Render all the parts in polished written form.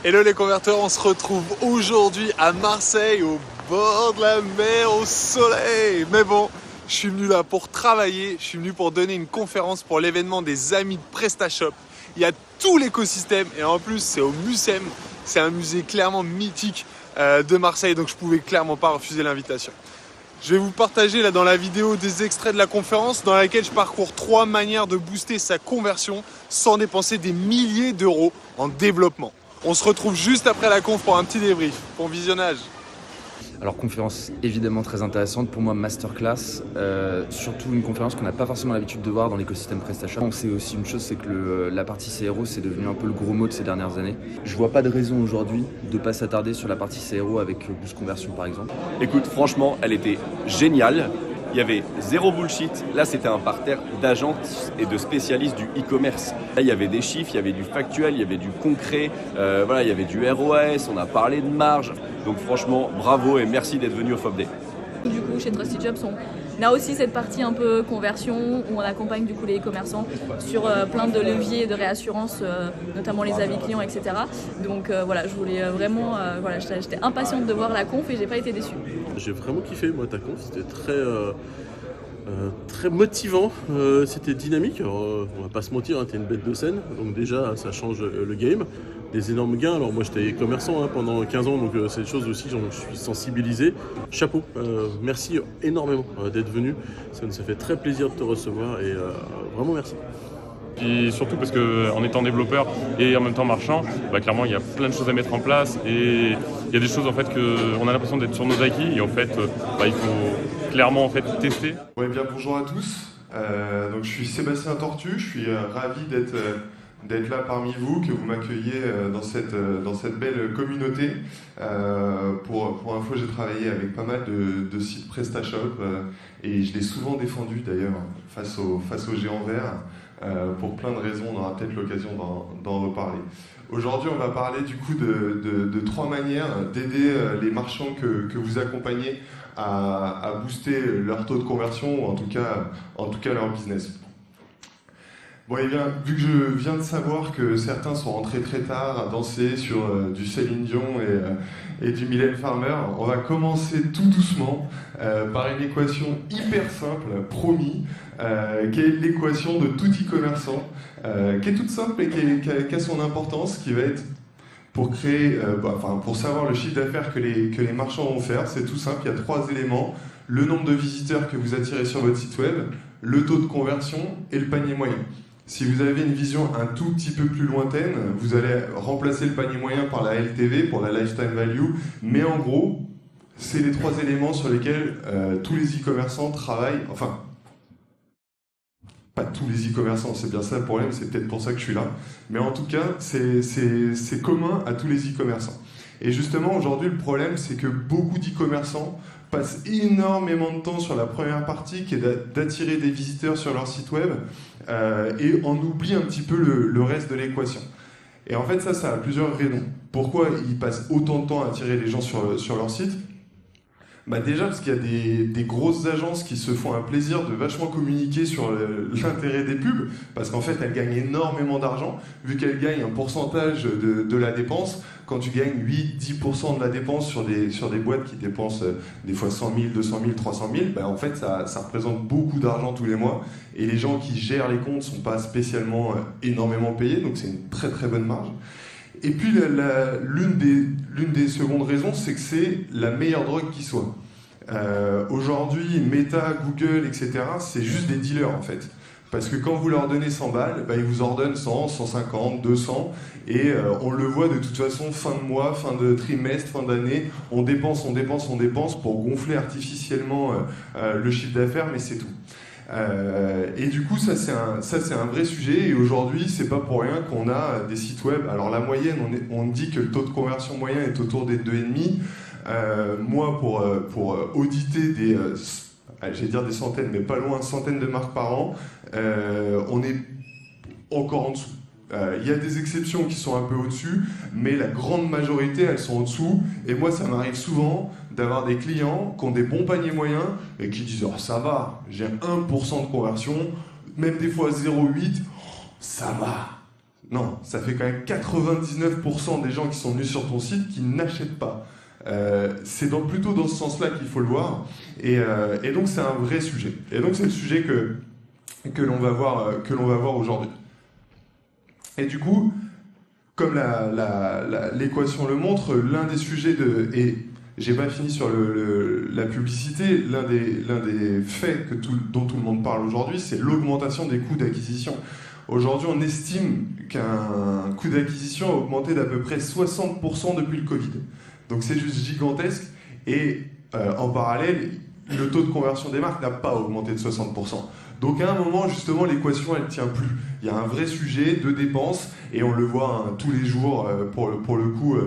Hello les converteurs, on se retrouve aujourd'hui à Marseille, au bord de la mer, au soleil. Mais bon, je suis venu là pour travailler, je suis venu pour donner une conférence pour l'événement des Amis de PrestaShop. Il y a tout l'écosystème et en plus c'est au Mucem, c'est un musée clairement mythique de Marseille, donc je pouvais clairement pas refuser l'invitation. Je vais vous partager là dans la vidéo des extraits de la conférence dans laquelle je parcours 3 manières de booster sa conversion sans dépenser des milliers d'euros en développement. On se retrouve juste après la conf pour un petit débrief. Bon visionnage. Alors conférence évidemment très intéressante, pour moi masterclass, surtout une conférence qu'on n'a pas forcément l'habitude de voir dans l'écosystème PrestaShop. On sait aussi une chose, c'est que la partie CRO c'est devenu un peu le gros mot de ces dernières années. Je vois pas de raison aujourd'hui de pas s'attarder sur la partie CRO avec Boost Conversion par exemple. Écoute, franchement, elle était géniale. Il y avait zéro bullshit. Là, c'était un parterre d'agents et de spécialistes du e-commerce. Là, il y avait des chiffres, il y avait du factuel, il y avait du concret. Il y avait du ROS, on a parlé de marge. Donc franchement, bravo et merci d'être venu au FOB Day. Du coup, chez Trusted Jobs, on a aussi cette partie un peu conversion où on accompagne du coup les e-commerçants sur plein de leviers de réassurance, notamment les avis clients, etc. Donc je voulais vraiment, j'étais impatiente de voir la conf et j'ai pas été déçue. J'ai vraiment kiffé moi ta conf, c'était très motivant, c'était dynamique. Alors, on va pas se mentir, t'es une bête de scène, donc déjà ça change le game. Des énormes gains, alors moi j'étais commerçant pendant 15 ans, donc c'est des choses aussi dont je suis sensibilisé. Chapeau, merci énormément d'être venu, ça nous a fait très plaisir de te recevoir et vraiment merci. Puis surtout parce qu'en étant développeur et en même temps marchand, clairement il y a plein de choses à mettre en place et il y a des choses en fait qu'on a l'impression d'être sur nos acquis et en fait il faut clairement en fait tester. Ouais, bien, bonjour à tous, donc je suis Sébastien Tortu, je suis ravi d'être là parmi vous, que vous m'accueilliez dans cette belle communauté. Pour info, j'ai travaillé avec pas mal de sites PrestaShop et je l'ai souvent défendu d'ailleurs face aux géants verts. Pour plein de raisons, on aura peut-être l'occasion d'en reparler. Aujourd'hui, on va parler du coup de 3 manières d'aider les marchands que vous accompagnez à booster leur taux de conversion ou en tout cas leur business. Bon, et bien, vu que je viens de savoir que certains sont rentrés très tard à danser sur du Céline Dion et du Mylène Farmer, on va commencer tout doucement par une équation hyper simple, promis, qui est l'équation de tout e-commerçant, qui est toute simple et qui a son importance, qui va être pour créer, pour savoir le chiffre d'affaires que les marchands vont faire. C'est tout simple, il y a 3 éléments: le nombre de visiteurs que vous attirez sur votre site web, le taux de conversion et le panier moyen. Si vous avez une vision un tout petit peu plus lointaine, vous allez remplacer le panier moyen par la LTV, pour la Lifetime Value, mais en gros, c'est les 3 éléments sur lesquels tous les e-commerçants travaillent. Enfin, pas tous les e-commerçants, c'est bien ça le problème, c'est peut-être pour ça que je suis là. Mais en tout cas, c'est commun à tous les e-commerçants. Et justement, aujourd'hui, le problème, c'est que beaucoup d'e-commerçants passent énormément de temps sur la première partie, qui est d'attirer des visiteurs sur leur site web, et on oublie un petit peu le reste de l'équation. Et en fait, ça a plusieurs raisons. Pourquoi ils passent autant de temps à attirer les gens sur leur site ? Déjà parce qu'il y a des grosses agences qui se font un plaisir de vachement communiquer sur l'intérêt des pubs, parce qu'en fait elles gagnent énormément d'argent, vu qu'elles gagnent un pourcentage de la dépense. Quand tu gagnes 8-10% de la dépense sur des boîtes qui dépensent des fois 100 000, 200 000, 300 000, en fait ça représente beaucoup d'argent tous les mois, et les gens qui gèrent les comptes ne sont pas spécialement énormément payés, donc c'est une très très bonne marge. Et puis l'une des secondes raisons, c'est que c'est la meilleure drogue qui soit. Aujourd'hui, Meta, Google, etc., c'est juste des dealers en fait. Parce que quand vous leur donnez 100 balles, ils vous en donnent 100, 150, 200, et on le voit de toute façon, fin de mois, fin de trimestre, fin d'année, on dépense pour gonfler artificiellement le chiffre d'affaires, mais c'est tout. Et du coup, ça c'est un vrai sujet, et aujourd'hui, c'est pas pour rien qu'on a des sites web. Alors la moyenne, on dit que le taux de conversion moyen est autour des 2,5. Moi, pour auditer j'allais dire des centaines, mais pas loin, centaines de marques par an, on est encore en dessous. Il y a des exceptions qui sont un peu au-dessus, mais la grande majorité, elles sont en dessous. Et moi, ça m'arrive souvent d'avoir des clients qui ont des bons paniers moyens et qui disent « Oh, ça va, j'ai 1% de conversion, même des fois 0,8, ça va ». Non, ça fait quand même 99% des gens qui sont venus sur ton site qui n'achètent pas. C'est plutôt dans ce sens-là qu'il faut le voir. Et donc c'est un vrai sujet. Et donc c'est le sujet que l'on va voir aujourd'hui. Et du coup, comme l'équation le montre, l'un des sujets et j'ai pas fini sur la publicité, l'un des faits dont tout le monde parle aujourd'hui, c'est l'augmentation des coûts d'acquisition. Aujourd'hui, on estime qu'un coût d'acquisition a augmenté d'à peu près 60% depuis le Covid. Donc c'est juste gigantesque. Et en parallèle, le taux de conversion des marques n'a pas augmenté de 60%. Donc à un moment, justement, l'équation, elle ne tient plus. Il y a un vrai sujet de dépenses, et on le voit tous les jours, pour le coup,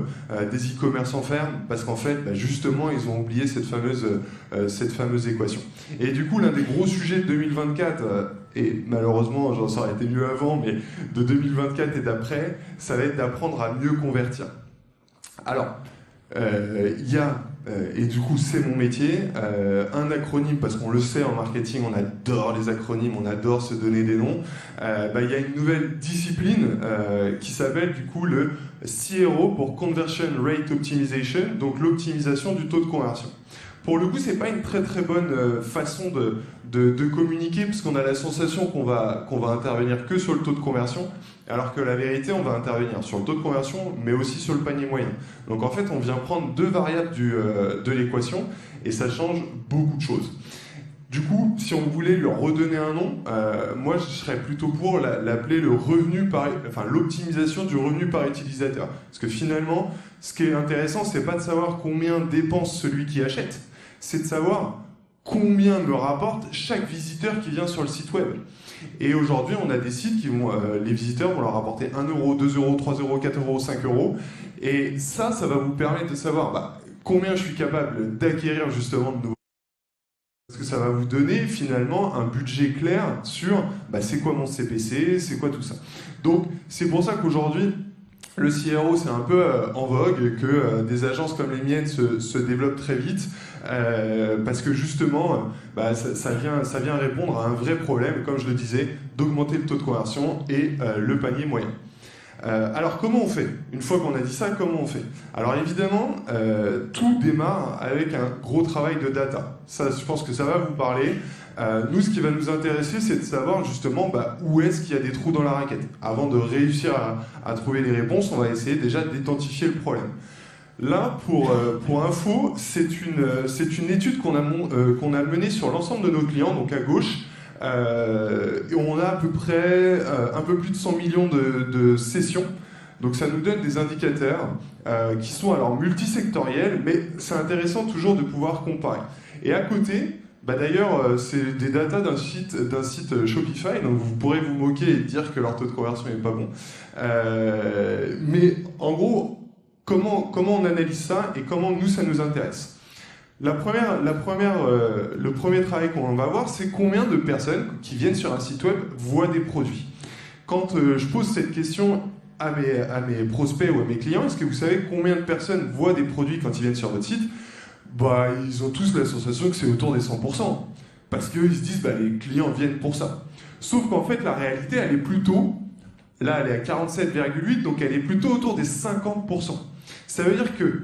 des e-commerçants ferment, parce qu'en fait, justement, ils ont oublié cette fameuse équation. Et du coup, l'un des gros sujets de 2024, et malheureusement, ça aurait été mieux avant, mais de 2024 et d'après, ça va être d'apprendre à mieux convertir. Alors, il y a, et du coup c'est mon métier, un acronyme, parce qu'on le sait en marketing, on adore les acronymes, on adore se donner des noms. Il y a une nouvelle discipline qui s'appelle du coup le CRO pour Conversion Rate Optimization, donc l'optimisation du taux de conversion. Pour le coup, c'est pas une très très bonne façon de communiquer, parce qu'on a la sensation qu'on va intervenir que sur le taux de conversion, alors que la vérité, on va intervenir sur le taux de conversion, mais aussi sur le panier moyen. Donc en fait, on vient prendre deux variables de l'équation, et ça change beaucoup de choses. Du coup, si on voulait lui redonner un nom, moi je serais plutôt pour l'appeler l'optimisation du revenu par utilisateur. Parce que finalement, ce qui est intéressant, c'est pas de savoir combien dépense celui qui achète, c'est de savoir combien me rapporte chaque visiteur qui vient sur le site web. Et aujourd'hui, on a des sites qui vont, les visiteurs vont leur rapporter 1 euro, 2 euros, 3 euros, 4 euros, 5 euros. Et ça va vous permettre de savoir combien je suis capable d'acquérir justement de nouveaux. Parce que ça va vous donner finalement un budget clair sur c'est quoi mon CPC, c'est quoi tout ça. Donc c'est pour ça qu'aujourd'hui, le CRO c'est un peu en vogue, que des agences comme les miennes se développent très vite, parce que justement ça vient répondre à un vrai problème, comme je le disais, d'augmenter le taux de conversion et le panier moyen. Alors comment on fait? Une fois qu'on a dit ça, comment on fait? Alors évidemment, tout démarre avec un gros travail de data. Ça, je pense que ça va vous parler. Nous, ce qui va nous intéresser, c'est de savoir justement où est-ce qu'il y a des trous dans la raquette. Avant de réussir à trouver les réponses, on va essayer déjà d'identifier le problème. Là, pour info, c'est une étude qu'on a menée sur l'ensemble de nos clients, donc à gauche. Et on a à peu près un peu plus de 100 millions de sessions. Donc ça nous donne des indicateurs qui sont alors multisectoriels, mais c'est intéressant toujours de pouvoir comparer. Et à côté, d'ailleurs, c'est des datas d'un site Shopify, donc vous pourrez vous moquer et dire que leur taux de conversion n'est pas bon. Mais en gros, comment on analyse ça et comment nous ça nous intéresse? Le premier travail qu'on va voir, c'est combien de personnes qui viennent sur un site web voient des produits. Quand je pose cette question à mes prospects ou à mes clients, est-ce que vous savez combien de personnes voient des produits quand ils viennent sur votre site? Ils ont tous la sensation que c'est autour des 100%. Parce qu'ils se disent, les clients viennent pour ça. Sauf qu'en fait, la réalité, elle est plutôt, là, elle est à 47,8, donc elle est plutôt autour des 50%. Ça veut dire que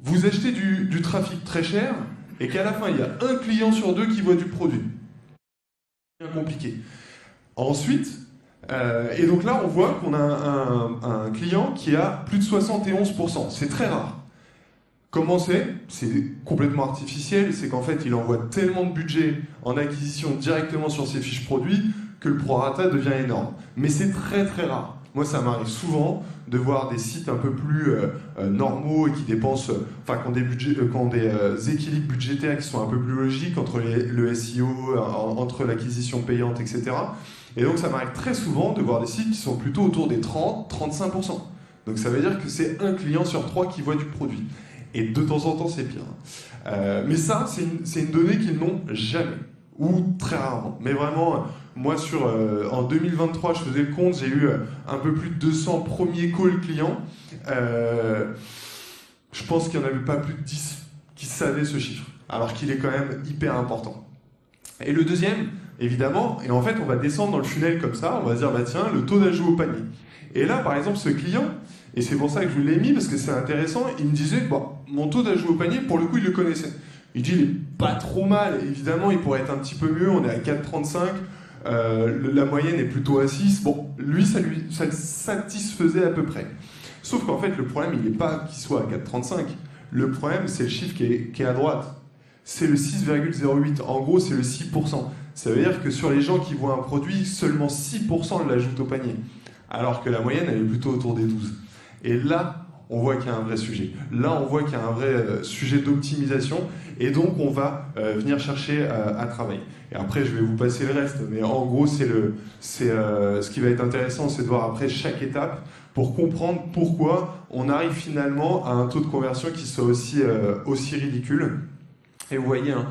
vous achetez du trafic très cher et qu'à la fin, il y a un client sur deux qui voit du produit. C'est bien compliqué. Ensuite, et donc là, on voit qu'on a un client qui a plus de 71%. C'est très rare. Comment c'est? C'est complètement artificiel. C'est qu'en fait, il envoie tellement de budget en acquisition directement sur ses fiches produits que le prorata devient énorme. Mais c'est très très rare. Moi, ça m'arrive souvent de voir des sites un peu plus normaux et qui dépensent, qui ont des équilibres budgétaires qui sont un peu plus logiques entre le SEO, entre l'acquisition payante, etc. Et donc, ça m'arrive très souvent de voir des sites qui sont plutôt autour des 30-35%. Donc, ça veut dire que c'est un client sur 3 qui voit du produit. Et de temps en temps, c'est pire. Mais ça, c'est une donnée qu'ils n'ont jamais. Ou très rarement. Mais vraiment, moi, en 2023, je faisais le compte, j'ai eu un peu plus de 200 premiers calls clients. Je pense qu'il n'y en avait pas plus de 10 qui savaient ce chiffre, alors qu'il est quand même hyper important. Et le deuxième, évidemment, et en fait, on va descendre dans le funnel comme ça, on va se dire, bah tiens, le taux d'ajout au panier. Et là, par exemple, ce client, et c'est pour ça que je l'ai mis, parce que c'est intéressant, il me disait, bon, mon taux d'ajout au panier, pour le coup, il le connaissait. Il dit, il est pas trop mal, évidemment, il pourrait être un petit peu mieux, on est à 4,35, la moyenne est plutôt à 6. Bon, lui, ça le satisfaisait à peu près. Sauf qu'en fait, le problème, il n'est pas qu'il soit à 4,35. Le problème, c'est le chiffre qui est à droite. C'est le 6,08. En gros, c'est le 6%. Ça veut dire que sur les gens qui voient un produit, seulement 6% l'ajoutent au panier. Alors que la moyenne, elle est plutôt autour des 12. Et là, on voit qu'il y a un vrai sujet. Là, on voit qu'il y a un vrai sujet d'optimisation. Et donc, on va venir chercher à travailler. Et après, je vais vous passer le reste. Mais en gros, ce qui va être intéressant, c'est de voir après chaque étape pour comprendre pourquoi on arrive finalement à un taux de conversion qui soit aussi ridicule. Et vous voyez, hein,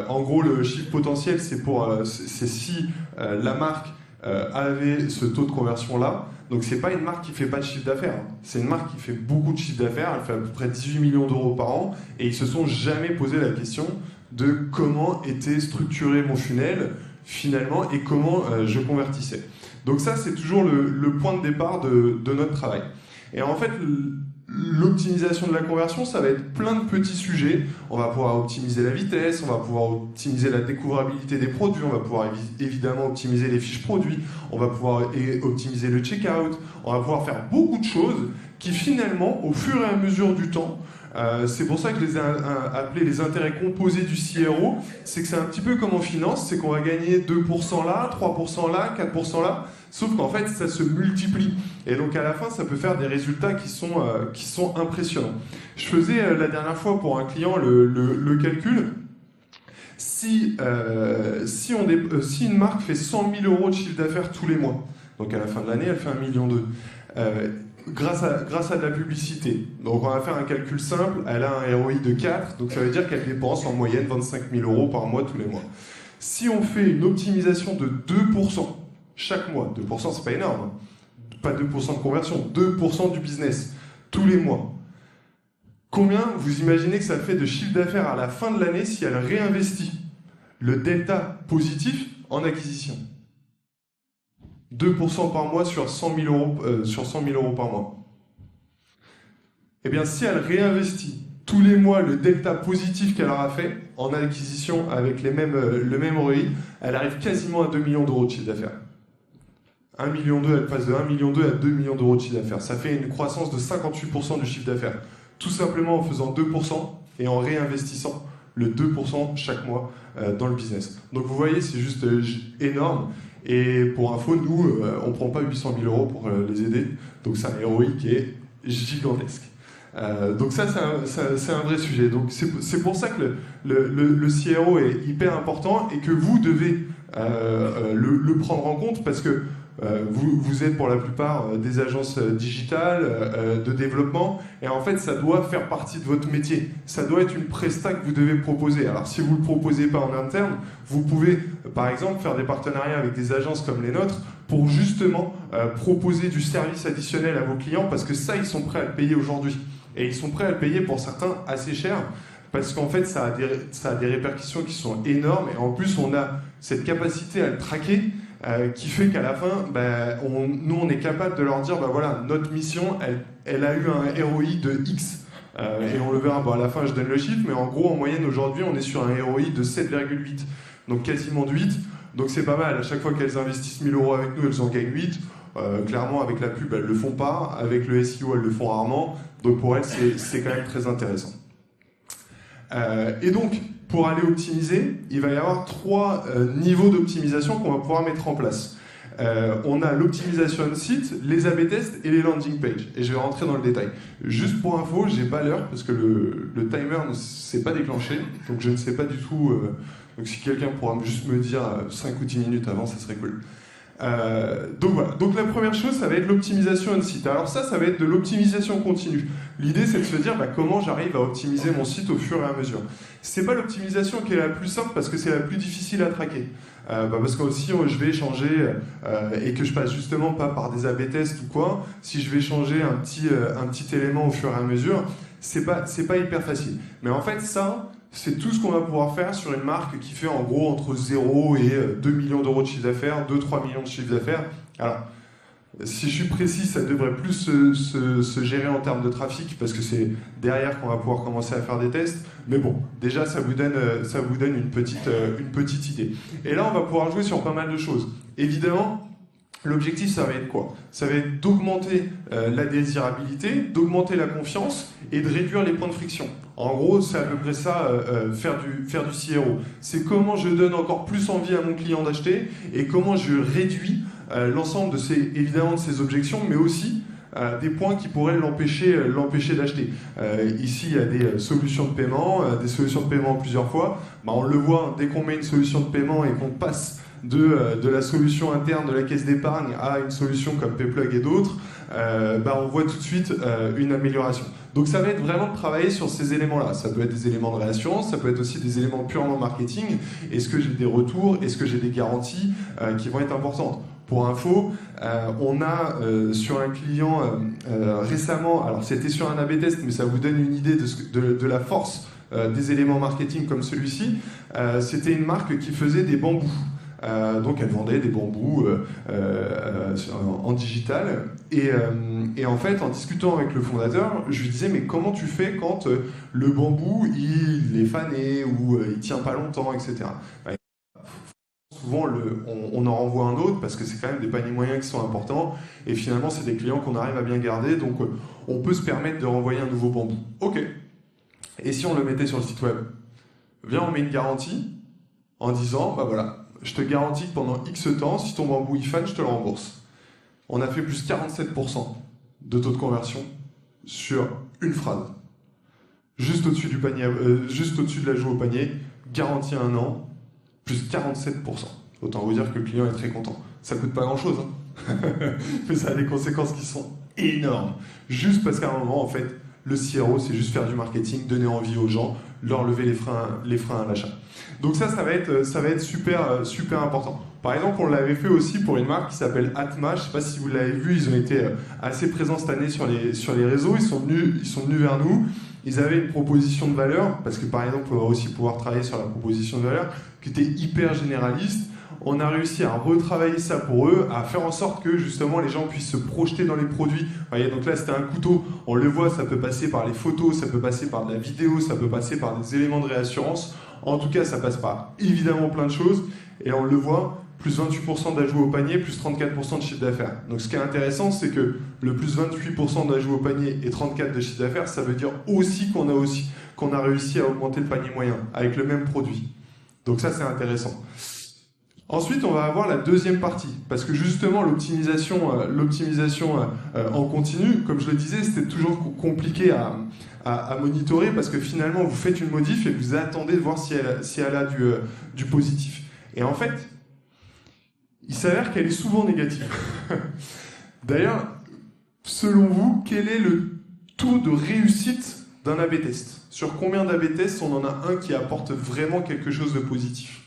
en gros, le chiffre potentiel, c'est si la marque avait ce taux de conversion-là. Donc, c'est pas une marque qui fait pas de chiffre d'affaires. Hein. C'est une marque qui fait beaucoup de chiffre d'affaires. Elle fait à peu près 18 millions d'euros par an. Et ils se sont jamais posé la question de comment était structuré mon funnel, finalement, et comment je convertissais. Donc ça, c'est toujours le point de départ de notre travail. Et en fait, l'optimisation de la conversion, ça va être plein de petits sujets. On va pouvoir optimiser la vitesse, on va pouvoir optimiser la découvrabilité des produits, on va pouvoir évidemment optimiser les fiches produits, on va pouvoir optimiser le checkout, on va pouvoir faire beaucoup de choses qui finalement, au fur et à mesure du temps, c'est pour ça que je les ai appelés les intérêts composés du CRO, c'est que c'est un petit peu comme en finance, c'est qu'on va gagner 2% là, 3% là, 4% là, sauf qu'en fait ça se multiplie. Et donc à la fin ça peut faire des résultats qui sont impressionnants. Je faisais la dernière fois pour un client le calcul. Si une marque fait 100 000 euros de chiffre d'affaires tous les mois, donc à la fin de l'année elle fait 1,2 million, grâce à de la publicité. Donc on va faire un calcul simple, elle a un ROI de 4, donc ça veut dire qu'elle dépense en moyenne 25 000 euros par mois tous les mois. Si on fait une optimisation de 2% chaque mois, 2% c'est pas énorme, hein. Pas 2% de conversion, 2% du business tous les mois. Combien vous imaginez que ça fait de chiffre d'affaires à la fin de l'année si elle réinvestit le delta positif en acquisition? 2% par mois sur 100 000 euros par mois. Eh bien, si elle réinvestit tous les mois le delta positif qu'elle aura fait en acquisition avec le même ROI, elle arrive quasiment à 2 millions d'euros de chiffre d'affaires. 1,2 million, elle passe de 1,2 million à 2 millions d'euros de chiffre d'affaires. Ça fait une croissance de 58% du chiffre d'affaires. Tout simplement en faisant 2% et en réinvestissant le 2% chaque mois dans le business. Donc vous voyez, c'est juste énorme. Et pour info, nous, on ne prend pas 800 000 euros pour les aider. Donc c'est un ROI qui est gigantesque. Donc ça, c'est un vrai sujet. Donc c'est pour ça que le CRO est hyper important et que vous devez le prendre en compte parce que vous êtes pour la plupart des agences digitales, de développement, et en fait ça doit faire partie de votre métier. Ça doit être une presta que vous devez proposer. Alors si vous ne le proposez pas en interne, vous pouvez par exemple faire des partenariats avec des agences comme les nôtres pour justement proposer du service additionnel à vos clients parce que ça ils sont prêts à le payer aujourd'hui. Et ils sont prêts à le payer pour certains assez cher parce qu'en fait ça a des répercussions qui sont énormes et en plus on a cette capacité à le traquer qui fait qu'à la fin, nous on est capable de leur dire, voilà, notre mission, elle a eu un ROI de X. Et on le verra, à la fin je donne le chiffre, mais en gros en moyenne aujourd'hui on est sur un ROI de 7,8. Donc quasiment de 8. Donc c'est pas mal, à chaque fois qu'elles investissent 1000 euros avec nous, elles en gagnent 8. Clairement avec la pub elles le font pas, avec le SEO elles le font rarement. Donc pour elles c'est quand même très intéressant. Et donc, pour aller optimiser, il va y avoir 3 niveaux d'optimisation qu'on va pouvoir mettre en place. On a l'optimisation on site, les A/B tests et les landing pages. Et je vais rentrer dans le détail. Juste pour info, j'ai pas l'heure parce que le timer ne s'est pas déclenché, donc je ne sais pas du tout. Donc si quelqu'un pourra juste me dire 5 ou 10 minutes avant, ça serait cool. Donc voilà, donc la première chose ça va être l'optimisation on site. Alors ça va être de l'optimisation continue. L'idée c'est de se dire comment j'arrive à optimiser mon site au fur et à mesure. C'est pas l'optimisation qui est la plus simple parce que c'est la plus difficile à traquer. Parce que si je vais changer et que je passe justement pas par des A/B tests ou quoi, si je vais changer un petit élément au fur et à mesure, c'est pas hyper facile. Mais en fait ça, c'est tout ce qu'on va pouvoir faire sur une marque qui fait en gros entre 0 et 2 millions d'euros de chiffre d'affaires, 2-3 millions de chiffre d'affaires. Alors, si je suis précis, ça devrait plus se gérer en termes de trafic, parce que c'est derrière qu'on va pouvoir commencer à faire des tests. Mais bon, déjà, ça vous donne une petite idée. Et là, on va pouvoir jouer sur pas mal de choses. Évidemment, l'objectif, ça va être quoi? Ça va être d'augmenter la désirabilité, d'augmenter la confiance et de réduire les points de friction. En gros, c'est à peu près ça, faire du CRO. C'est comment je donne encore plus envie à mon client d'acheter et comment je réduis l'ensemble de ces objections, mais aussi des points qui pourraient l'empêcher d'acheter. Ici, il y a des solutions de paiement en plusieurs fois. On le voit, dès qu'on met une solution de paiement et qu'on passe de la solution interne de la caisse d'épargne à une solution comme Payplug et d'autres, on voit tout de suite une amélioration. Donc ça va être vraiment de travailler sur ces éléments-là. Ça peut être des éléments de réassurance, ça peut être aussi des éléments purement marketing. Est-ce que j'ai des retours? Est-ce que j'ai des garanties qui vont être importantes? Pour info, on a sur un client récemment, alors c'était sur un A/B test, mais ça vous donne une idée de la force des éléments marketing comme celui-ci. C'était une marque qui faisait des bambous. Donc elle vendait des bambous en digital et en fait en discutant avec le fondateur, je lui disais mais comment tu fais quand le bambou il est fané ou il tient pas longtemps, etc. Souvent on en renvoie un autre parce que c'est quand même des paniers moyens qui sont importants et finalement c'est des clients qu'on arrive à bien garder, donc on peut se permettre de renvoyer un nouveau bambou. Ok. Et si on le mettait sur le site web? Viens, on met une garantie en disant voilà, je te garantis que pendant X temps, si ton bambou il fane, je te le rembourse. On a fait plus 47% de taux de conversion sur une phrase. Juste au-dessus du panier, juste au-dessus de la joue au panier, garantie 1 an, plus 47%. Autant vous dire que le client est très content. Ça coûte pas grand-chose, hein. Mais ça a des conséquences qui sont énormes. Juste parce qu'à un moment, en fait, le CRO, c'est juste faire du marketing, donner envie aux gens, leur lever les freins à l'achat. Donc ça va être super important. Par exemple, on l'avait fait aussi pour une marque qui s'appelle Atma. Je ne sais pas si vous l'avez vu, ils ont été assez présents cette année sur les réseaux. Ils sont venus vers nous. Ils avaient une proposition de valeur, parce que par exemple, on va aussi pouvoir travailler sur la proposition de valeur, qui était hyper généraliste. On a réussi à retravailler ça pour eux, à faire en sorte que justement les gens puissent se projeter dans les produits. Vous voyez, donc là c'était un couteau, on le voit, ça peut passer par les photos, ça peut passer par de la vidéo, ça peut passer par des éléments de réassurance. En tout cas, ça passe par évidemment plein de choses. Et on le voit, plus 28% d'ajout au panier, plus 34% de chiffre d'affaires. Donc ce qui est intéressant, c'est que le plus 28% d'ajout au panier et 34% de chiffre d'affaires, ça veut dire aussi qu'on a réussi à augmenter le panier moyen avec le même produit. Donc ça, c'est intéressant. Ensuite, on va avoir la deuxième partie, parce que justement, l'optimisation en continu, comme je le disais, c'était toujours compliqué à monitorer, parce que finalement, vous faites une modif et vous attendez de voir si elle a du positif. Et en fait, il s'avère qu'elle est souvent négative. D'ailleurs, selon vous, quel est le taux de réussite d'un A/B test? Sur combien d'A/B tests on en a un qui apporte vraiment quelque chose de positif?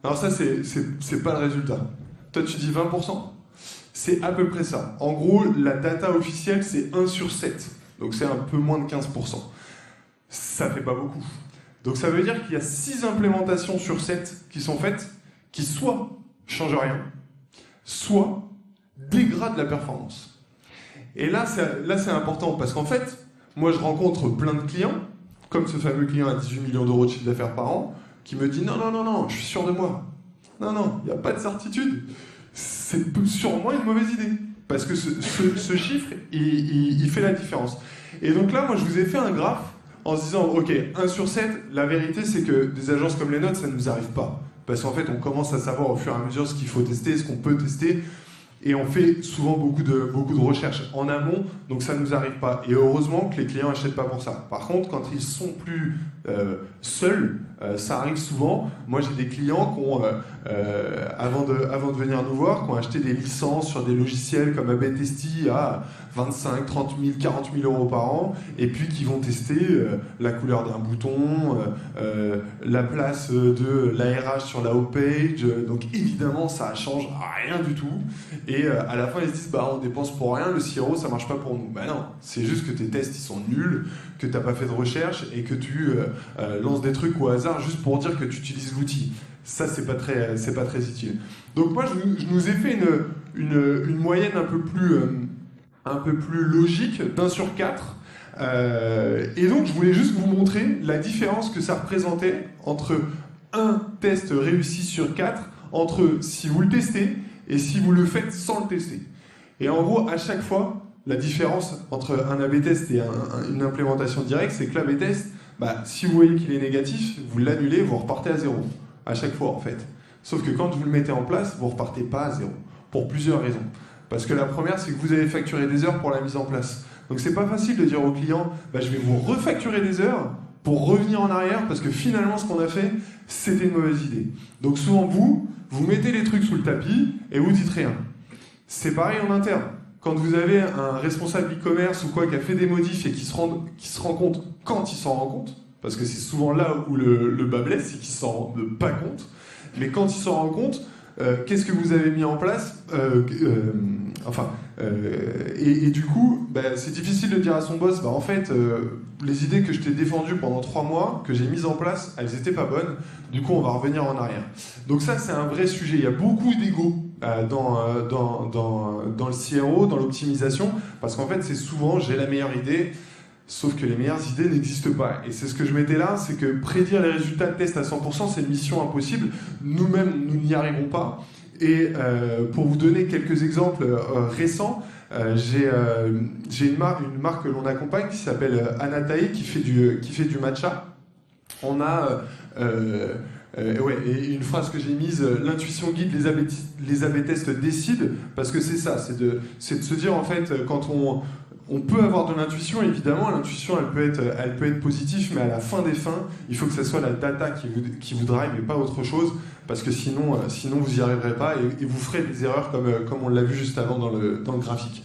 Alors ça, c'est pas le résultat. Toi, tu dis 20%. C'est à peu près ça. En gros, la data officielle, c'est 1 sur 7. Donc c'est un peu moins de 15%. Ça fait pas beaucoup. Donc ça veut dire qu'il y a 6 implémentations sur 7 qui sont faites, qui soit changent rien, soit dégradent la performance. Et là, c'est important, parce qu'en fait, moi, je rencontre plein de clients, comme ce fameux client à 18 millions d'euros de chiffre d'affaires par an, qui me dit non, je suis sûr de moi. Non, il n'y a pas de certitude. C'est sûrement une mauvaise idée. Parce que ce chiffre, il fait la différence. Et donc là, moi, je vous ai fait un graphe en se disant, ok, 1 sur 7, la vérité, c'est que des agences comme les nôtres, ça ne nous arrive pas. Parce qu'en fait, on commence à savoir au fur et à mesure ce qu'il faut tester, ce qu'on peut tester. Et on fait souvent beaucoup de recherches en amont, donc ça ne nous arrive pas. Et heureusement que les clients n'achètent pas pour ça. Par contre, quand ils sont plus seuls, ça arrive souvent. Moi, j'ai des clients qui ont, avant de venir nous voir, qui ont acheté des licences sur des logiciels comme A/B Testy à 25, 30 000, 40 000 euros par an, et puis qui vont tester la couleur d'un bouton, la place de l'ARH sur la homepage. Donc évidemment, ça ne change rien du tout. Et à la fin, ils se disent bah, on dépense pour rien, le CRO ça marche pas pour nous. Bah non, c'est juste que tes tests ils sont nuls, que t'as pas fait de recherche et que tu lances des trucs au hasard juste pour dire que tu utilises l'outil. Ça, c'est pas très utile. Donc moi, je nous ai fait une moyenne un peu plus logique d'1 sur 4. Et donc, je voulais juste vous montrer la différence que ça représentait entre un test réussi sur 4, entre si vous le testez et si vous le faites sans le tester. Et en gros, à chaque fois, la différence entre un A/B test et une implémentation directe, c'est que l'A/B test, bah, si vous voyez qu'il est négatif, vous l'annulez, vous repartez à 0. À chaque fois, en fait. Sauf que quand vous le mettez en place, vous repartez pas à 0. Pour plusieurs raisons. Parce que la première, c'est que vous avez facturé des heures pour la mise en place. Donc c'est pas facile de dire au client, bah, je vais vous refacturer des heures pour revenir en arrière, parce que finalement, ce qu'on a fait, c'était une mauvaise idée. Donc souvent, vous mettez les trucs sous le tapis et vous dites rien. C'est pareil en interne. Quand vous avez un responsable e-commerce ou quoi qui a fait des modifs et qui se rend compte quand il s'en rend compte, parce que c'est souvent là où le bas blesse, c'est qu'il ne s'en rend pas compte, mais quand il s'en rend compte, qu'est-ce que vous avez mis en place et du coup, bah, c'est difficile de dire à son boss, bah, en fait, les idées que je t'ai défendues pendant 3 mois, que j'ai mises en place, elles n'étaient pas bonnes, du coup on va revenir en arrière. Donc ça, c'est un vrai sujet. Il y a beaucoup d'ego dans le CRO, dans l'optimisation, parce qu'en fait, c'est souvent, j'ai la meilleure idée, sauf que les meilleures idées n'existent pas. Et c'est ce que je mettais là, c'est que prédire les résultats de test à 100%, c'est une mission impossible. Nous-mêmes, nous n'y arrivons pas. Et pour vous donner quelques exemples récents, j'ai une marque que l'on accompagne qui s'appelle Anatae, qui fait du matcha. On a et une phrase que j'ai mise, l'intuition guide, les A/B tests décident, parce que c'est ça, c'est de se dire en fait, quand on peut avoir de l'intuition, évidemment, l'intuition elle peut être positive, mais à la fin des fins, il faut que ce soit la data qui vous drive et pas autre chose, parce que sinon vous n'y arriverez pas et vous ferez des erreurs comme on l'a vu juste avant dans le graphique.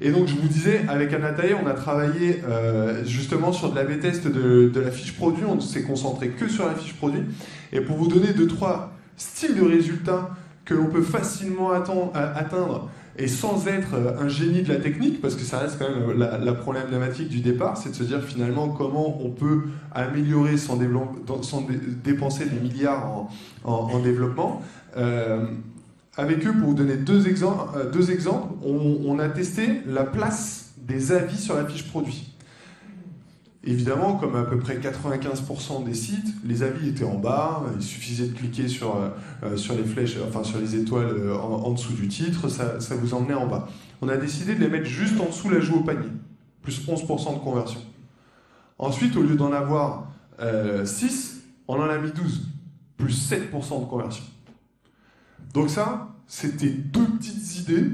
Et donc je vous disais, avec Anatae, on a travaillé justement sur de l'A/B test de la fiche produit, on s'est concentré que sur la fiche produit, et pour vous donner 2-3 styles de résultats que l'on peut facilement atteindre, et sans être un génie de la technique, parce que ça reste quand même la problématique du départ, c'est de se dire finalement comment on peut améliorer sans dépenser des milliards en développement. Avec eux, pour vous donner deux exemples, on a testé la place des avis sur la fiche produit. Évidemment, comme à peu près 95% des sites, les avis étaient en bas, il suffisait de cliquer sur les flèches, enfin sur les étoiles en dessous du titre, ça vous emmenait en bas. On a décidé de les mettre juste en dessous l'ajout au panier, plus 11% de conversion. Ensuite, au lieu d'en avoir 6, on en a mis 12, plus 7% de conversion. Donc ça, c'était 2 petites idées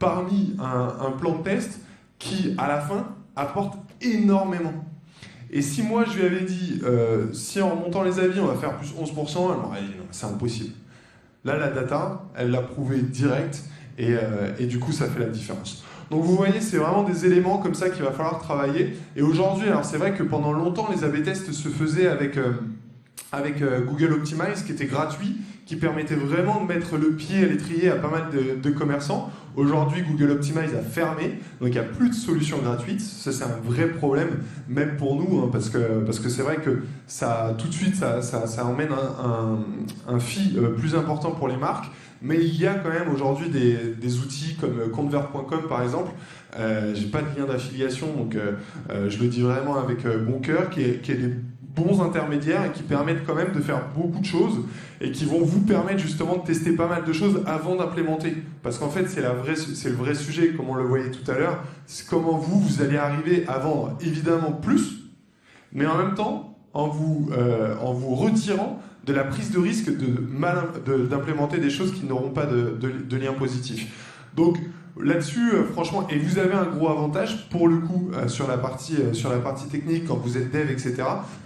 parmi un plan de test qui, à la fin, apporte énormément. Et si moi je lui avais dit, si en remontant les avis on va faire plus 11%, elle m'aurait dit non, c'est impossible. Là, la data, elle l'a prouvé direct et du coup ça fait la différence. Donc vous voyez, c'est vraiment des éléments comme ça qu'il va falloir travailler. Et aujourd'hui, alors c'est vrai que pendant longtemps les A/B tests se faisaient avec Google Optimize, qui était gratuit, qui permettait vraiment de mettre le pied à l'étrier à pas mal de commerçants. Aujourd'hui, Google Optimize a fermé, donc il n'y a plus de solutions gratuites. Ça, c'est un vrai problème, même pour nous, hein, parce que c'est vrai que ça, tout de suite, ça emmène un fee plus important pour les marques. Mais il y a quand même aujourd'hui des outils comme Convert.com, par exemple. J'ai pas de lien d'affiliation, donc je le dis vraiment avec bon cœur, qui est des bons intermédiaires et qui permettent quand même de faire beaucoup de choses et qui vont vous permettre justement de tester pas mal de choses avant d'implémenter. Parce qu'en fait, c'est le vrai sujet, comme on le voyait tout à l'heure, c'est comment vous allez arriver à vendre évidemment plus, mais en même temps, en vous retirant de la prise de risque d'implémenter des choses qui n'auront pas de lien positif. Donc là-dessus, franchement, et vous avez un gros avantage pour le coup sur la partie technique quand vous êtes dev, etc.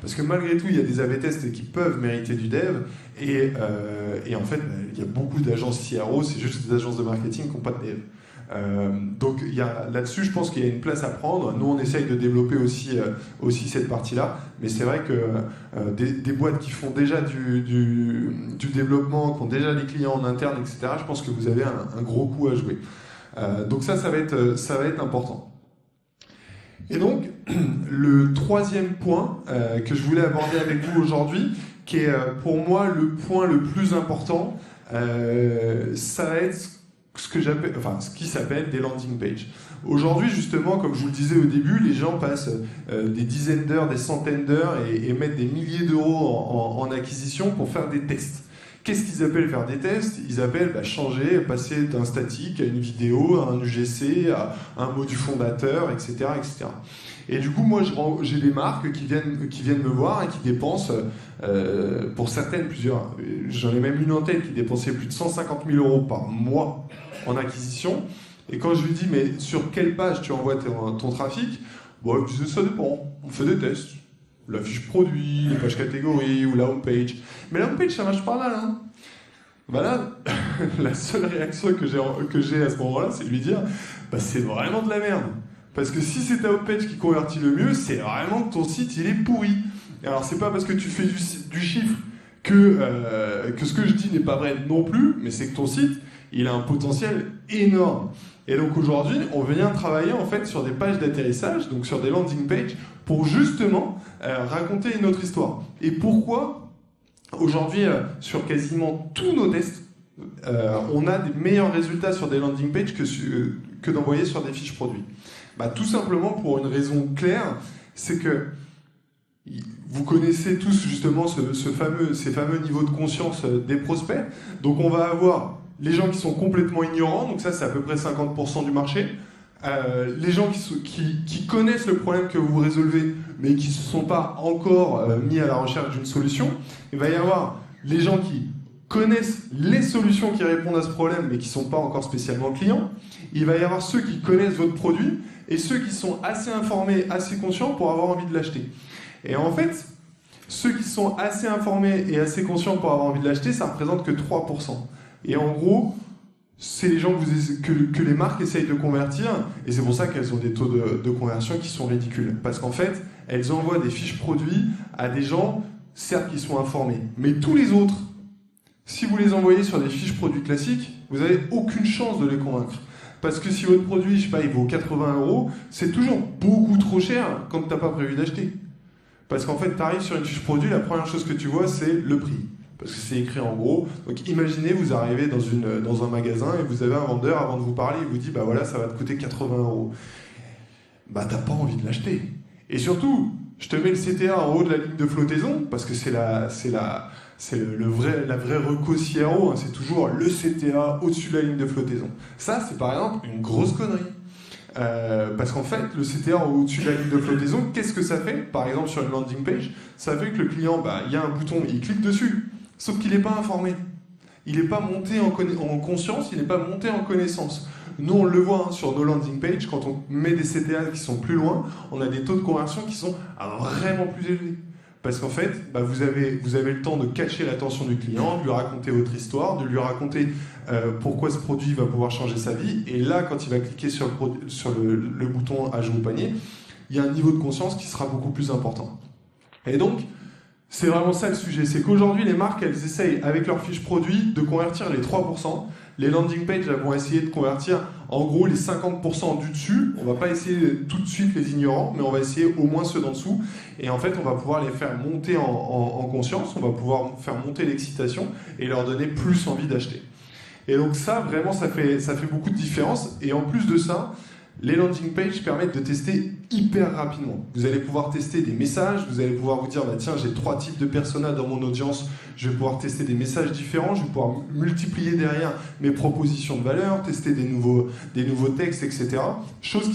Parce que malgré tout, il y a des A/B tests qui peuvent mériter du dev et en fait, il y a beaucoup d'agences CRO, c'est juste des agences de marketing qui n'ont pas de dev. Donc là-dessus, je pense qu'il y a une place à prendre. Nous, on essaye de développer aussi cette partie-là. Mais c'est vrai que des boîtes qui font déjà du développement, qui ont déjà des clients en interne, etc., je pense que vous avez un gros coup à jouer. Donc ça va être important. Et donc, le troisième point que je voulais aborder avec vous aujourd'hui, qui est pour moi le point le plus important, ça va être ce qui s'appelle des landing pages. Aujourd'hui, justement, comme je vous le disais au début, les gens passent des dizaines d'heures, des centaines d'heures et mettent des milliers d'euros en acquisition pour faire des tests. Qu'est-ce qu'ils appellent faire des tests? Ils appellent changer, passer d'un statique à une vidéo, à un UGC, à un mot du fondateur, etc., etc. Et du coup, moi, j'ai des marques qui viennent me voir et qui dépensent, pour certaines, plusieurs. J'en ai même une en tête qui dépensait plus de 150 000 euros par mois en acquisition. Et quand je lui dis, mais sur quelle page tu envoies ton trafic? Bon, je dis, ça dépend. On fait des tests. La fiche produit, les pages catégories ou la homepage. Mais la homepage, ça marche pas mal, hein. Voilà, la seule réaction que j'ai à ce moment-là, c'est de lui dire, c'est vraiment de la merde. Parce que si c'est ta homepage qui convertit le mieux, c'est vraiment que ton site, il est pourri. Alors, c'est pas parce que tu fais du chiffre que ce que je dis n'est pas vrai non plus, mais c'est que ton site, il a un potentiel énorme. Et donc aujourd'hui, on vient travailler en fait sur des pages d'atterrissage, donc sur des landing pages, pour justement raconter une autre histoire. Et pourquoi aujourd'hui, sur quasiment tous nos tests, on a des meilleurs résultats sur des landing pages que d'envoyer sur des fiches produits? Tout simplement pour une raison claire, c'est que vous connaissez tous justement ces fameux niveaux de conscience des prospects. Donc on va avoir les gens qui sont complètement ignorants, donc ça c'est à peu près 50% du marché. Les gens qui connaissent le problème que vous résolvez, mais qui ne se sont pas encore mis à la recherche d'une solution. Il va y avoir les gens qui connaissent les solutions qui répondent à ce problème, mais qui ne sont pas encore spécialement clients. Il va y avoir ceux qui connaissent votre produit, et ceux qui sont assez informés, assez conscients pour avoir envie de l'acheter. Et en fait, ceux qui sont assez informés et assez conscients pour avoir envie de l'acheter, ça représente que 3%. Et en gros, c'est les gens que les marques essayent de convertir, et c'est pour ça qu'elles ont des taux de conversion qui sont ridicules. Parce qu'en fait, elles envoient des fiches produits à des gens, certes, qui sont informés. Mais tous les autres, si vous les envoyez sur des fiches produits classiques, vous n'avez aucune chance de les convaincre. Parce que si votre produit, je sais pas, il vaut 80 euros, c'est toujours beaucoup trop cher quand tu n'as pas prévu d'acheter. Parce qu'en fait, tu arrives sur une fiche produit, la première chose que tu vois, c'est le prix. Parce que c'est écrit en gros. Donc imaginez, vous arrivez dans un magasin et vous avez un vendeur, avant de vous parler, il vous dit, voilà, ça va te coûter 80 euros. T'as pas envie de l'acheter. Et surtout, je te mets le CTA en haut de la ligne de flottaison, parce que c'est la vraie reco CRO, hein, c'est toujours le CTA au-dessus de la ligne de flottaison. Ça, c'est par exemple une grosse connerie. Parce qu'en fait, le CTA au-dessus de la ligne de flottaison, qu'est-ce que ça fait? Par exemple, sur une landing page, ça fait que le client, il y a un bouton, il clique dessus, sauf qu'il n'est pas informé. Il n'est pas monté en conscience, il n'est pas monté en connaissance. Nous, on le voit sur nos landing pages, quand on met des CTA qui sont plus loin, on a des taux de conversion qui sont vraiment plus élevés. Parce qu'en fait, vous avez le temps de cacher l'attention du client, de lui raconter votre histoire, de lui raconter pourquoi ce produit va pouvoir changer sa vie. Et là, quand il va cliquer sur le bouton « Ajout au panier », il y a un niveau de conscience qui sera beaucoup plus important. Et donc, c'est vraiment ça le sujet. C'est qu'aujourd'hui, les marques, elles essayent, avec leurs fiches produits, de convertir les 3%. Les landing pages, elles vont essayer de convertir, en gros, les 50% du dessus. On ne va pas essayer tout de suite les ignorants, mais on va essayer au moins ceux d'en dessous. Et en fait, on va pouvoir les faire monter en conscience, on va pouvoir faire monter l'excitation et leur donner plus envie d'acheter. Et donc ça, vraiment, ça fait beaucoup de différence. Et en plus de ça, les landing pages permettent de tester hyper rapidement. Vous allez pouvoir tester des messages, vous allez pouvoir vous dire, tiens, j'ai 3 types de personas dans mon audience, je vais pouvoir tester des messages différents, je vais pouvoir multiplier derrière mes propositions de valeur, tester des nouveaux textes, etc. Chose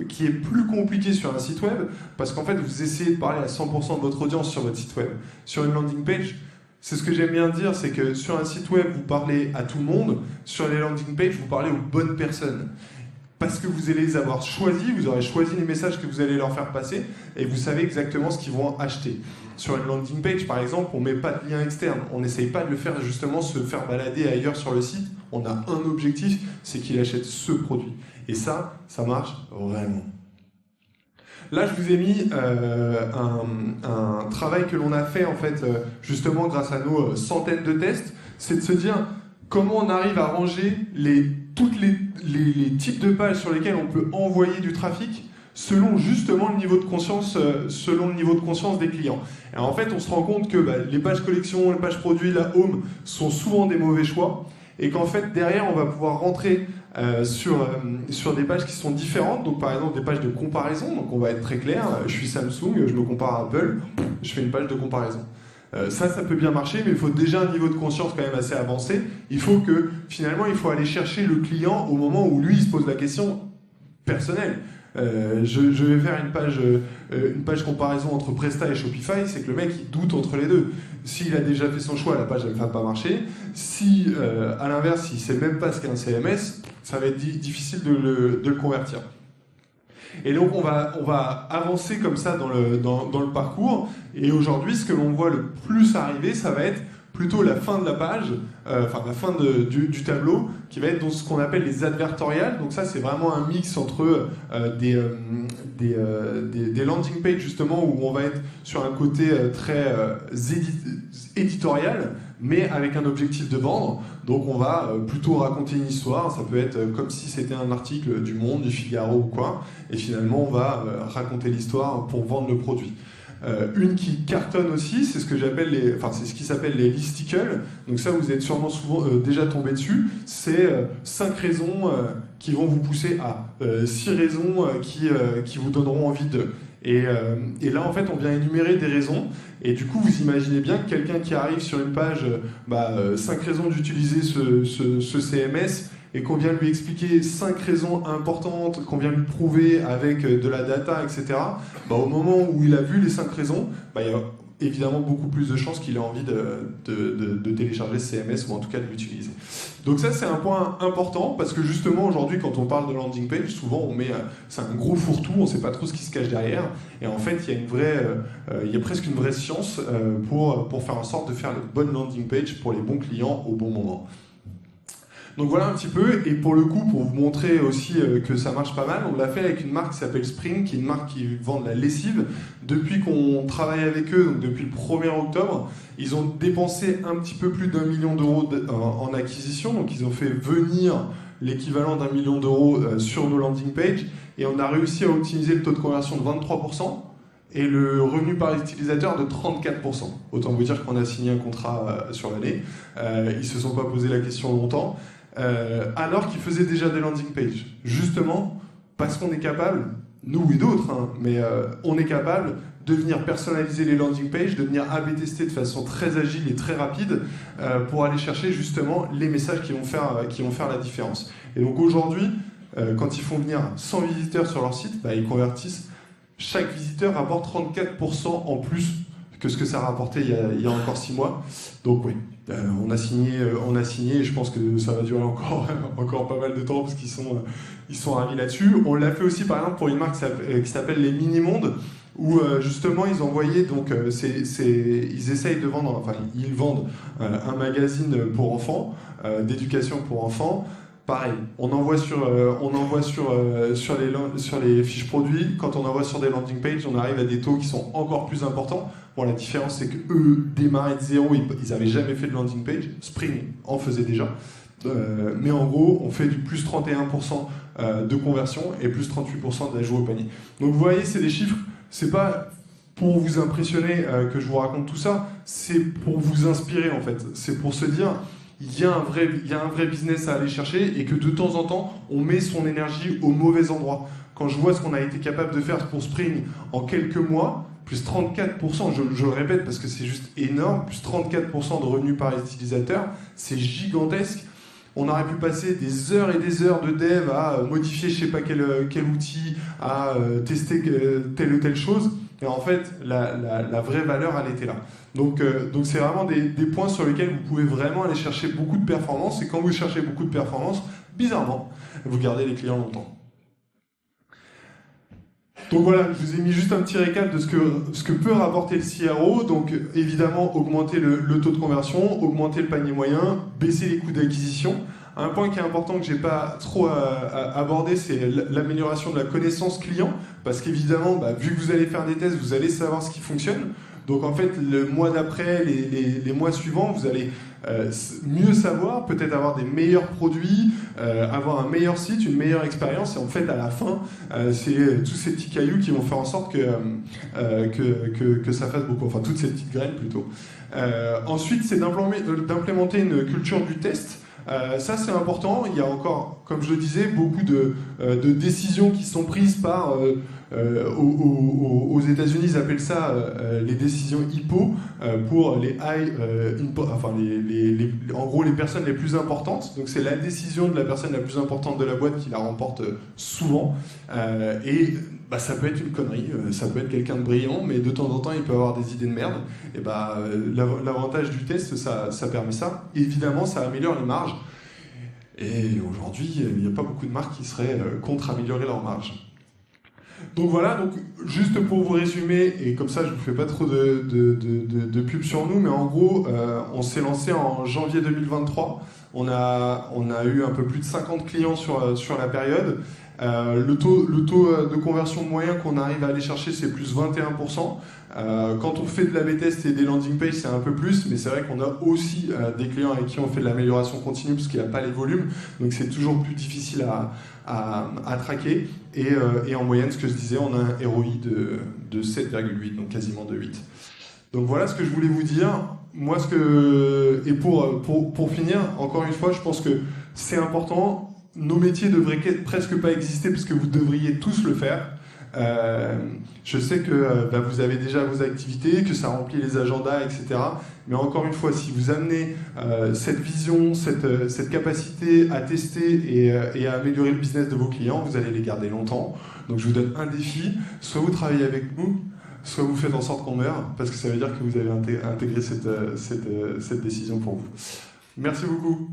qui est plus compliquée sur un site web, parce qu'en fait, vous essayez de parler à 100% de votre audience sur votre site web. Sur une landing page, c'est ce que j'aime bien dire, c'est que sur un site web, vous parlez à tout le monde, sur les landing pages, vous parlez aux bonnes personnes. parce que vous allez les avoir choisis, vous aurez choisi les messages que vous allez leur faire passer et vous savez exactement ce qu'ils vont acheter. Sur une landing page, par exemple, on ne met pas de lien externe. On n'essaye pas de le faire justement se faire balader ailleurs sur le site. On a un objectif, c'est qu'il achète ce produit. Et ça marche vraiment. Là, je vous ai mis un travail que l'on a fait, en fait, justement, grâce à nos centaines de tests. C'est de se dire comment on arrive à ranger tous les types de pages sur lesquelles on peut envoyer du trafic selon justement le niveau de conscience, des clients. Et en fait, on se rend compte que les pages collection, les pages produits, la home sont souvent des mauvais choix, et qu'en fait derrière, on va pouvoir rentrer sur des pages qui sont différentes. Donc par exemple des pages de comparaison. Donc on va être très clair. Je suis Samsung, je me compare à Apple, je fais une page de comparaison. Ça peut bien marcher, mais il faut déjà un niveau de conscience quand même assez avancé. Il faut aller chercher le client au moment où lui il se pose la question personnelle. Je vais faire une page comparaison entre Presta et Shopify, c'est que le mec il doute entre les deux. S'il a déjà fait son choix, la page elle ne va pas marcher. Si à l'inverse, il ne sait même pas ce qu'est un CMS, ça va être difficile de le convertir. Et donc on va avancer comme ça dans le parcours. Et aujourd'hui, ce que l'on voit le plus arriver, ça va être plutôt la fin de la page, la fin du tableau, qui va être dans ce qu'on appelle les advertorials. Donc ça, c'est vraiment un mix entre des landing pages, justement, où on va être sur un côté très éditorial, mais avec un objectif de vendre. Donc on va plutôt raconter une histoire, ça peut être comme si c'était un article du Monde, du Figaro ou quoi, et finalement on va raconter l'histoire pour vendre le produit. Une qui cartonne aussi, c'est ce qui s'appelle les listicles. Donc ça, vous êtes sûrement déjà tombé dessus. C'est 5 raisons qui vont vous pousser à 6 raisons qui vous donneront envie de. Et là, en fait, on vient énumérer des raisons. Et du coup, vous imaginez bien que quelqu'un qui arrive sur une page, 5 raisons d'utiliser ce CMS, et qu'on vient lui expliquer 5 raisons importantes, qu'on vient lui prouver avec de la data, etc., au moment où il a vu les 5 raisons, il y a évidemment beaucoup plus de chances qu'il ait envie de télécharger ce CMS, ou en tout cas de l'utiliser. Donc ça, c'est un point important, parce que justement, aujourd'hui, quand on parle de landing page, souvent c'est un gros fourre-tout, on ne sait pas trop ce qui se cache derrière, et en fait, il y a presque une vraie science pour faire en sorte de faire les bonnes landing pages pour les bons clients au bon moment. Donc voilà un petit peu, et pour le coup, pour vous montrer aussi que ça marche pas mal, on l'a fait avec une marque qui s'appelle Spring, qui est une marque qui vend de la lessive. Depuis qu'on travaille avec eux, donc depuis le 1er octobre, ils ont dépensé un petit peu plus d'1 million d'euros en acquisition, donc ils ont fait venir l'équivalent d'1 million d'euros sur nos landing pages, et on a réussi à optimiser le taux de conversion de 23%, et le revenu par utilisateur de 34%. Autant vous dire qu'on a signé un contrat sur l'année. Ils ne se sont pas posé la question longtemps. Alors qu'ils faisaient déjà des landing pages. Justement, parce qu'on est capable, nous et d'autres, mais on est capable de venir personnaliser les landing pages, de venir A/B tester de façon très agile et très rapide pour aller chercher justement les messages qui vont faire la différence. Et donc aujourd'hui, quand ils font venir 100 visiteurs sur leur site, ils convertissent. Chaque visiteur rapporte 34% en plus que ce que ça rapportait il y a encore 6 mois. Donc oui, on a signé et je pense que ça va durer encore pas mal de temps parce qu'ils sont ravis là-dessus. On l'a fait aussi par exemple pour une marque qui s'appelle les Mini-Mondes, où justement ils envoyaient, donc ils essayent de vendre, ils vendent un magazine pour enfants, d'éducation pour enfants. Pareil, on envoie sur les fiches produits. Quand on envoie sur des landing pages, on arrive à des taux qui sont encore plus importants. Bon, la différence, c'est qu'eux démarraient de zéro, ils n'avaient jamais fait de landing page. Spring en faisait déjà. Mais en gros, on fait du plus 31% de conversion et plus 38% d'ajout au panier. Donc vous voyez, c'est des chiffres, c'est pas pour vous impressionner que je vous raconte tout ça, c'est pour vous inspirer en fait. C'est pour se dire, il y a un vrai business à aller chercher et que de temps en temps, on met son énergie au mauvais endroit. Quand je vois ce qu'on a été capable de faire pour Spring en quelques mois, plus 34%, je le répète parce que c'est juste énorme, plus 34% de revenus par utilisateur, c'est gigantesque. On aurait pu passer des heures et des heures de dev à modifier je sais pas quel outil, à tester telle ou telle chose. Et en fait, la vraie valeur, elle était là. Donc c'est vraiment des points sur lesquels vous pouvez vraiment aller chercher beaucoup de performance. Et quand vous cherchez beaucoup de performance, bizarrement, vous gardez les clients longtemps. Donc voilà, je vous ai mis juste un petit récap de ce que peut rapporter le CRO. Donc évidemment, augmenter le taux de conversion, augmenter le panier moyen, baisser les coûts d'acquisition. Un point qui est important que j'ai pas trop abordé, c'est l'amélioration de la connaissance client. Parce qu'évidemment, vu que vous allez faire des tests, vous allez savoir ce qui fonctionne. Donc en fait, le mois d'après, les mois suivants, vous allez mieux savoir, peut-être avoir des meilleurs produits, avoir un meilleur site, une meilleure expérience. Et en fait, à la fin, c'est tous ces petits cailloux qui vont faire en sorte que ça fasse beaucoup. Enfin, toutes ces petites graines plutôt. Ensuite, c'est d'implémenter une culture du test. Ça c'est important, il y a encore, comme je le disais, beaucoup de décisions qui sont prises par, aux États-Unis ils appellent ça les décisions HIPPO pour les en gros les personnes les plus importantes. Donc c'est la décision de la personne la plus importante de la boîte qui la remporte souvent. Et ça peut être une connerie, ça peut être quelqu'un de brillant, mais de temps en temps il peut avoir des idées de merde. Et l'avantage du test, ça permet ça. Évidemment, ça améliore les marges. Et aujourd'hui, il n'y a pas beaucoup de marques qui seraient contre améliorer leurs marges. Donc voilà, donc juste pour vous résumer, et comme ça je ne vous fais pas trop de pub sur nous, mais en gros, on s'est lancé en janvier 2023. On a eu un peu plus de 50 clients sur la période. Le taux de conversion moyen qu'on arrive à aller chercher, c'est plus 21%. Quand on fait de l'A/B test et des landing pages, c'est un peu plus, mais c'est vrai qu'on a aussi des clients avec qui on fait de l'amélioration continue parce qu'il n'y a pas les volumes, donc c'est toujours plus difficile à traquer. Et en moyenne, ce que je disais, on a un ROI de 7,8, donc quasiment de 8. Donc voilà ce que je voulais vous dire. Moi, et pour finir, encore une fois, je pense que c'est important. Nos métiers devraient presque pas exister parce que vous devriez tous le faire. Je sais que vous avez déjà vos activités, que ça remplit les agendas, etc. Mais encore une fois, si vous amenez cette vision, cette capacité à tester et à améliorer le business de vos clients, vous allez les garder longtemps. Donc je vous donne un défi, soit vous travaillez avec nous, soit vous faites en sorte qu'on meure, parce que ça veut dire que vous avez intégré cette décision pour vous. Merci beaucoup.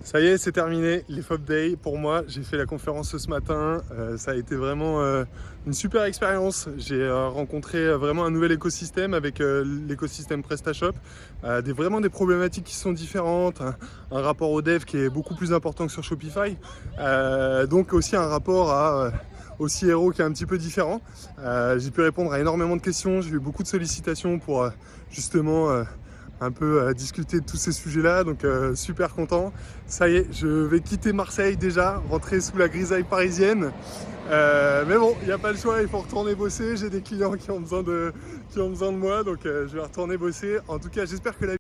Ça y est, c'est terminé, les FOB Day. Pour moi, j'ai fait la conférence ce matin. Ça a été vraiment une super expérience. J'ai rencontré vraiment un nouvel écosystème avec l'écosystème PrestaShop. Vraiment des problématiques qui sont différentes. Un rapport au dev qui est beaucoup plus important que sur Shopify. Donc aussi un rapport au CRO qui est un petit peu différent. J'ai pu répondre à énormément de questions. J'ai eu beaucoup de sollicitations pour justement... un peu discuter de tous ces sujets-là, donc super content. Ça y est, je vais quitter Marseille déjà, rentrer sous la grisaille parisienne. Mais bon, il n'y a pas le choix, il faut retourner bosser. J'ai des clients qui ont besoin de moi, donc je vais retourner bosser. En tout cas, j'espère que la